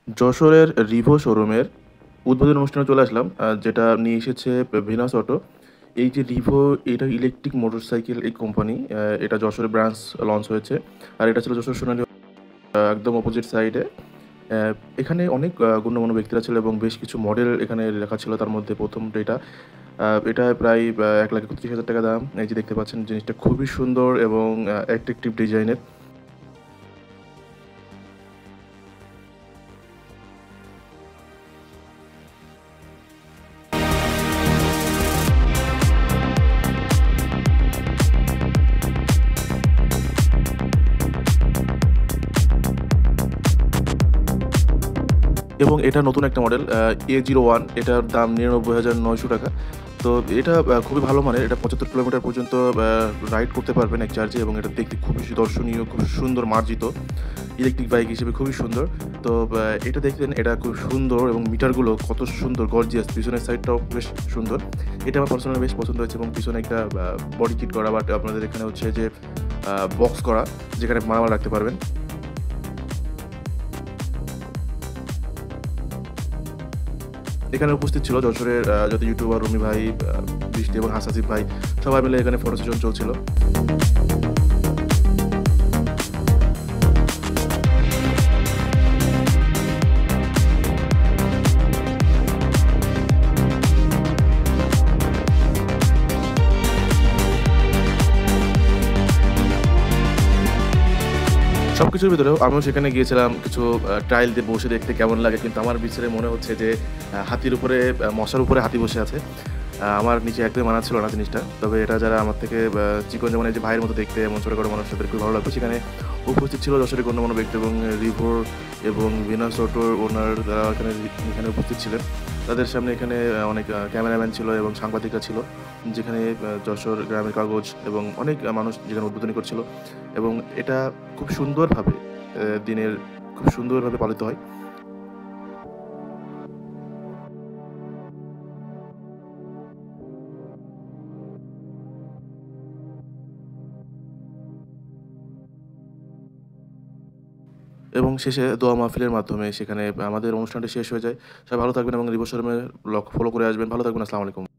যশোরের রিভো শোরুমের উদ্বোধন অনুষ্ঠানে চলে আসলাম, যেটা নিয়ে এসেছে ভিনাস অটো। এই যে রিভো, এটা ইলেকট্রিক মোটরসাইকেল এই কোম্পানি। এটা যশোরে ব্রাঞ্চ লঞ্চ হয়েছে। আর এটা ছিল যশোর সোনালী একদম অপোজিট সাইডে। এখানে অনেক গণ্যমান্য ব্যক্তিরা ছিল এবং বেশ কিছু মডেল এখানে লেখা ছিল। তার মধ্যে প্রথমটা এটা। এটা প্রায় ১,৩১,০০০ টাকা দাম। এই যে দেখতে পাচ্ছেন, জিনিসটা খুবই সুন্দর এবং অ্যাট্রাকটিভ ডিজাইনের। এবং এটা নতুন একটা মডেল A01। এটার দাম ৯৯,৯০০ টাকা। তো এটা খুবই ভালো মানের। এটা ৭৫ কিলোমিটার পর্যন্ত রাইড করতে পারবেন এক চার্জে এবং এটা দেখতে খুবই দর্শনীয়, খুব সুন্দর মার্জিত। ইলেকট্রিক বাইক হিসেবে খুবই সুন্দর। তো এটা দেখলেন, এটা খুব সুন্দর এবং মিটারগুলো কত সুন্দর গর্জিয়াস। পিছনের সাইডটাও বেশ সুন্দর। এটা আমার পার্সোনালি বেশ পছন্দ হয়েছে এবং পিছনে একটা বডি কিট করা, বাট আপনাদের এখানে হচ্ছে যে বক্স করা, যেখানে মালামাল রাখতে পারবেন। এখানে উপস্থিত ছিল যশোরের যত ইউটিউবার রুমি ভাই, বৃষ্টি এবং হাসাসিফ ভাই, সবাই মিলে এখানে ফটো সেশন চলছিল। সবকিছুর ভিতরেও আমিও সেখানে গিয়েছিলাম কিছু ট্রায়াল দিয়ে বসে দেখতে কেমন লাগে। কিন্তু আমার বিচারে মনে হচ্ছে যে হাতির উপরে, মশার উপরে হাতি বসে আছে। আমার নিচে একদমই মানাচ্ছিল ছিল না জিনিসটা। তবে এটা যারা আমার থেকে চিকন, যেমন এই যে ভাইয়ের মতো দেখতে, এমন ছোটখাটো মানুষ, তাদের খুবই ভালো লাগবে। সেখানে উপস্থিত ছিল যশোরের গণ্যমান্য ব্যক্তি এবং রিভোর এবং ভিনাস অটোর ওনার, যারা এখানে উপস্থিত ছিলেন। তাদের সামনে এখানে অনেক ক্যামেরাম্যান ছিল এবং সাংবাদিকরা ছিল। যেখানে যশোর গ্রামের কাগজ এবং অনেক মানুষ যেখানে উদ্বোধনী করছিল এবং এটা খুব সুন্দরভাবে দিনের খুব সুন্দরভাবে পালিত হয়। এবং শেষে দোয়া মাহফিলের মাধ্যমে সেখানে আমাদের অনুষ্ঠানটা শেষ হয়ে যায়। সবাই ভালো থাকবেন এবং রিভো শোরুমে ফলো করে আসবেন। ভালো থাকবেন। আসসালামু আলাইকুম।